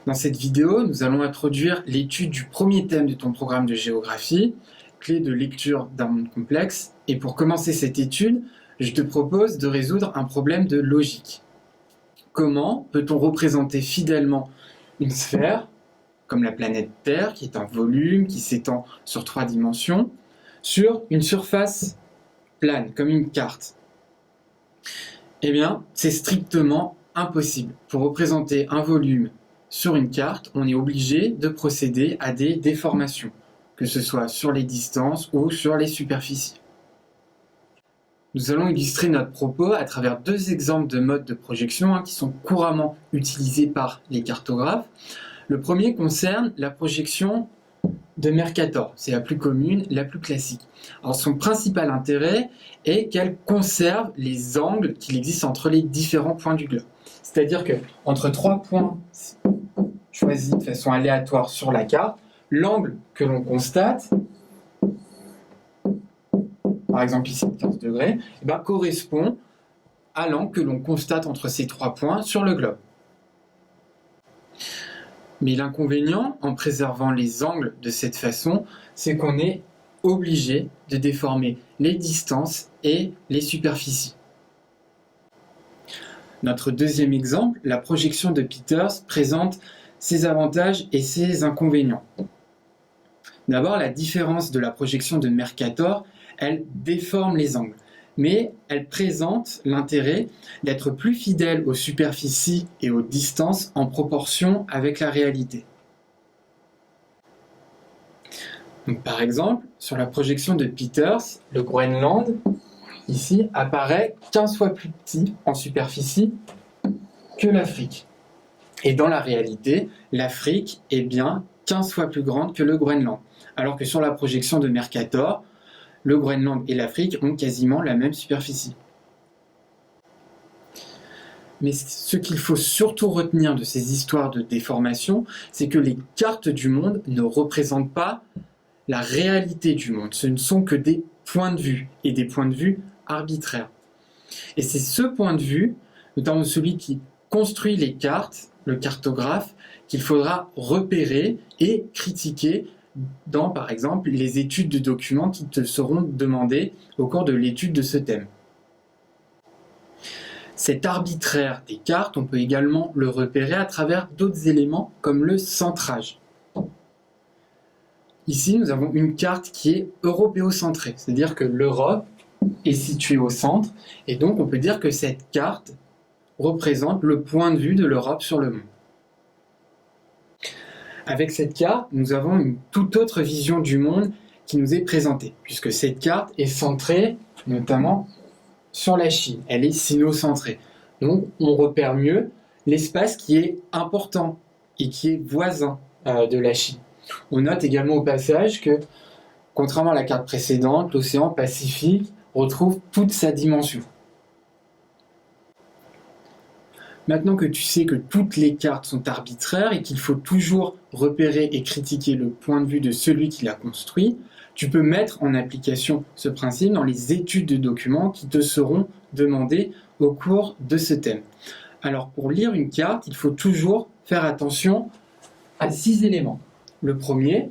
Dans cette vidéo, nous allons introduire l'étude du premier thème de ton programme de géographie, clé de lecture d'un monde complexe. Et pour commencer cette étude, je te propose de résoudre un problème de logique. Comment peut-on représenter fidèlement une sphère, comme la planète Terre, qui est un volume qui s'étend sur 3 dimensions, sur une surface plane, comme une carte? Eh bien, c'est strictement impossible. Pour représenter un volume sur une carte, on est obligé de procéder à des déformations, que ce soit sur les distances ou sur les superficies. Nous allons illustrer notre propos à travers 2 exemples de modes de projection qui sont couramment utilisés par les cartographes. Le premier concerne la projection de Mercator, c'est la plus commune, la plus classique. Alors son principal intérêt est qu'elle conserve les angles qu'il existe entre les différents points du globe. C'est-à-dire que entre 3 points choisis de façon aléatoire sur la carte, l'angle que l'on constate, par exemple ici 15 degrés, correspond à l'angle que l'on constate entre ces 3 points sur le globe. Mais l'inconvénient, en préservant les angles de cette façon, c'est qu'on est obligé de déformer les distances et les superficies. Notre deuxième exemple, la projection de Peters, présente ses avantages et ses inconvénients. D'abord, la différence de la projection de Mercator, elle déforme les angles, mais elle présente l'intérêt d'être plus fidèle aux superficies et aux distances en proportion avec la réalité. Donc, par exemple, sur la projection de Peters, le Groenland, ici, apparaît 15 fois plus petit en superficie que l'Afrique. Et dans la réalité, l'Afrique est bien 15 fois plus grande que le Groenland, alors que sur la projection de Mercator, le Groenland et l'Afrique ont quasiment la même superficie. Mais ce qu'il faut surtout retenir de ces histoires de déformation, c'est que les cartes du monde ne représentent pas la réalité du monde. Ce ne sont que des points de vue, et des points de vue arbitraires. Et c'est ce point de vue, notamment celui qui construit les cartes, le cartographe, qu'il faudra repérer et critiquer dans, par exemple, les études de documents qui te seront demandées au cours de l'étude de ce thème. Cet arbitraire des cartes, on peut également le repérer à travers d'autres éléments comme le centrage. Ici, nous avons une carte qui est européocentrée, c'est-à-dire que l'Europe est située au centre, et donc on peut dire que cette carte représente le point de vue de l'Europe sur le monde. Avec cette carte, nous avons une toute autre vision du monde qui nous est présentée, puisque cette carte est centrée notamment sur la Chine. Elle est sino-centrée. Donc on repère mieux l'espace qui est important et qui est voisin de la Chine. On note également au passage que, contrairement à la carte précédente, l'océan Pacifique retrouve toute sa dimension. Maintenant que tu sais que toutes les cartes sont arbitraires et qu'il faut toujours repérer et critiquer le point de vue de celui qui l'a construit, tu peux mettre en application ce principe dans les études de documents qui te seront demandées au cours de ce thème. Alors pour lire une carte, il faut toujours faire attention à 6 éléments. Le premier,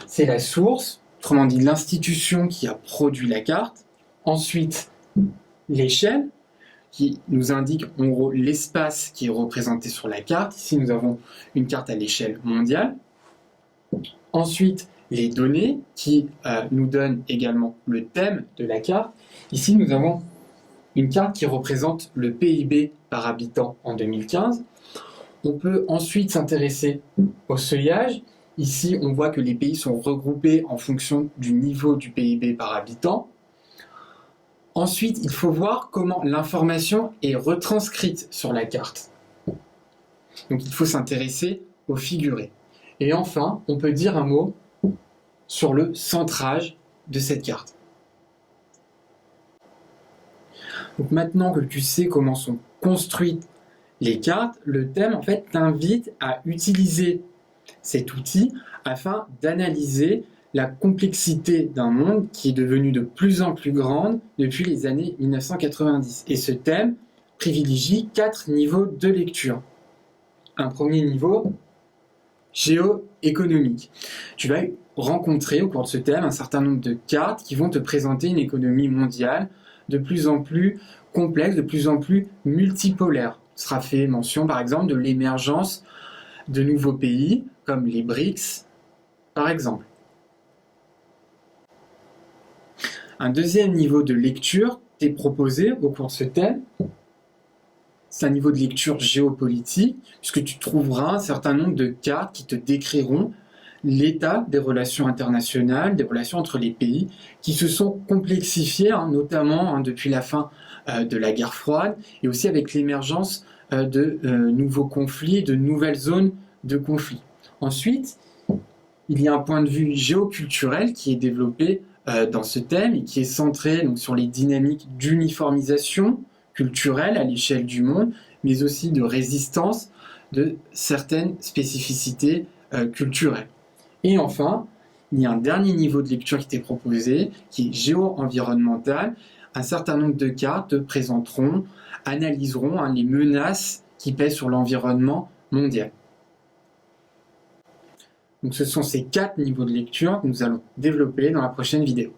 c'est la source, autrement dit l'institution qui a produit la carte. Ensuite, l'échelle, qui nous indique en gros l'espace qui est représenté sur la carte. Ici, nous avons une carte à l'échelle mondiale. Ensuite, les données qui nous donnent également le thème de la carte. Ici, nous avons une carte qui représente le PIB par habitant en 2015. On peut ensuite s'intéresser au seuillage. Ici, on voit que les pays sont regroupés en fonction du niveau du PIB par habitant. Ensuite, il faut voir comment l'information est retranscrite sur la carte. Donc il faut s'intéresser au figuré. Et enfin, on peut dire un mot sur le centrage de cette carte. Donc maintenant que tu sais comment sont construites les cartes, le thème en fait t'invite à utiliser cet outil afin d'analyser la complexité d'un monde qui est devenu de plus en plus grande depuis les années 1990. Et ce thème privilégie 4 niveaux de lecture. un premier niveau géoéconomique. Tu vas rencontrer au cours de ce thème un certain nombre de cartes qui vont te présenter une économie mondiale de plus en plus complexe, de plus en plus multipolaire. Il sera fait mention par exemple de l'émergence de nouveaux pays comme les BRICS par exemple. Un deuxième niveau de lecture t'est proposé au cours de ce thème. C'est un niveau de lecture géopolitique, puisque tu trouveras un certain nombre de cartes qui te décriront l'état des relations internationales, des relations entre les pays, qui se sont complexifiées, notamment depuis la fin de la guerre froide, et aussi avec l'émergence de nouveaux conflits, de nouvelles zones de conflit. Ensuite, il y a un point de vue géoculturel qui est développé dans ce thème et qui est centré donc, sur les dynamiques d'uniformisation culturelle à l'échelle du monde, mais aussi de résistance de certaines spécificités culturelles. Et enfin, il y a un dernier niveau de lecture qui t'est proposé, qui est géo-environnemental. Un certain nombre de cartes te présenteront, analyseront les menaces qui pèsent sur l'environnement mondial. Donc ce sont ces 4 niveaux de lecture que nous allons développer dans la prochaine vidéo.